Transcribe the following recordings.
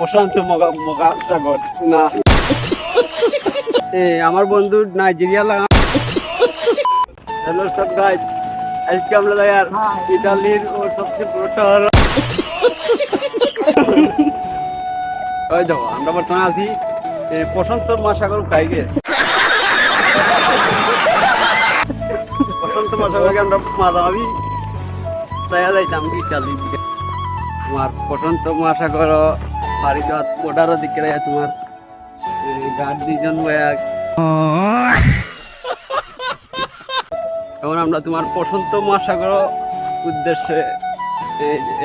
প্রশান্ত মহাসাগর না আমার বন্ধু নাইজেরিয়া লাগা। হ্যালো সব গাইজ, আজকে আমরা यार ইতালির ও সবচেয়ে বড় শহর ওই দেখো আমরা বর্তমানে আছি প্রশান্ত মহাসাগর খাইগে। প্রশান্ত মহাসাগরকে আমরা মাঝামাঝি চাইয়া যাইতাম ইতালি। তোমার প্রশান্ত মহাসাগর পাড়ি দেওয়া বর্ডারও দিকে তোমার গার্ড দুইজন এখন আমরা তোমার প্রশান্ত মহাসাগর উদ্দেশ্যে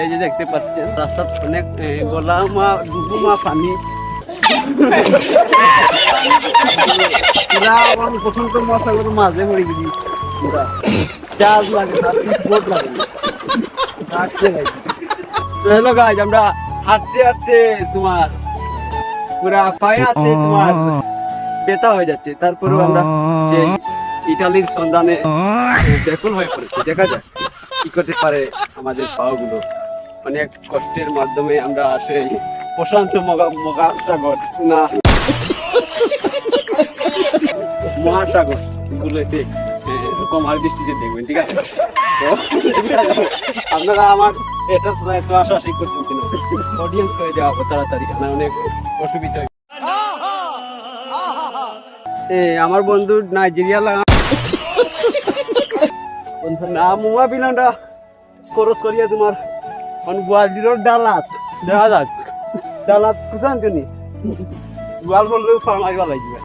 এই যে দেখতে পাচ্ছেন রাস্তা অনেক গোলামা ডুবুমা পানি। প্রশান্ত মহাসাগর মাঝে পড়ে গেছি পুরা জাহাজ লাগে বোট লাগে। হ্যালো গাইজ, আমরা হাঁটতে হাঁটতে তোমার পুরা পায়ে আছে তোমার বেতা হয়ে যাচ্ছে, তারপরেও আমরা সেই ইটালির সন্ধানে ব্যাকুল হয়ে পড়েছি। দেখা যায় কি করতে পারে আমাদের পাওয়াগুলো। অনেক কষ্টের মাধ্যমে আমরা সেই প্রশান্ত মহাসাগর না মহাসাগর গুলোতে কমার দৃষ্টিতে দেখবেন, ঠিক আছে? তো আপনারা আমার এটা তো আশা করছেন অডিয়েন্স হয়ে যাওয়া তাড়াতাড়ি, আমার অনেক অসুবিধা। আমার বন্ধু নাইজেরিয়া লাগা না মুয়া বিলন্ডা খরচ করিয়া তোমার গোয়ালদির ডালাত দেখা যাক ডালাত কুসান কেনি গোয়াল বললেও ফার্মাই ভালো লাগবে।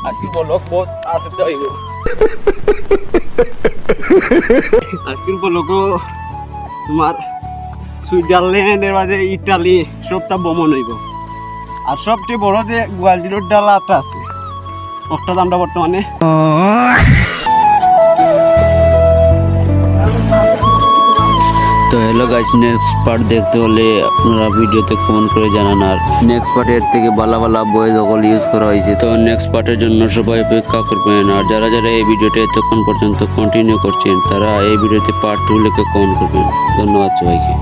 আর কি বলো বহুত আসতে হইব আর কি বলো তোমার সুইজারল্যান্ডের মাঝে ইটালি সবটা ভ্রমণ হইব। আর সবচেয়ে বড় যে গোয়ালদির ডালাটা আছে ওটা আমরা বর্তমানে তো হ্যালো গাইস, নেক্সট পার্ট দেখতে হলে আপনারা ভিডিওতে কমেন্ট করে জানান। আর নেক্সট পার্টের থেকে ভালো ভালো বই সকল ইউজ করা হয়েছে, তো নেক্সট পার্টের জন্য সবাই অপেক্ষা করবেন। আর যারা যারা এই ভিডিওটা এতক্ষণ পর্যন্ত কন্টিনিউ করছেন তারা এই ভিডিওতে পার্ট 2 লিখে কমেন্ট করবেন। ধন্যবাদ সবাইকে।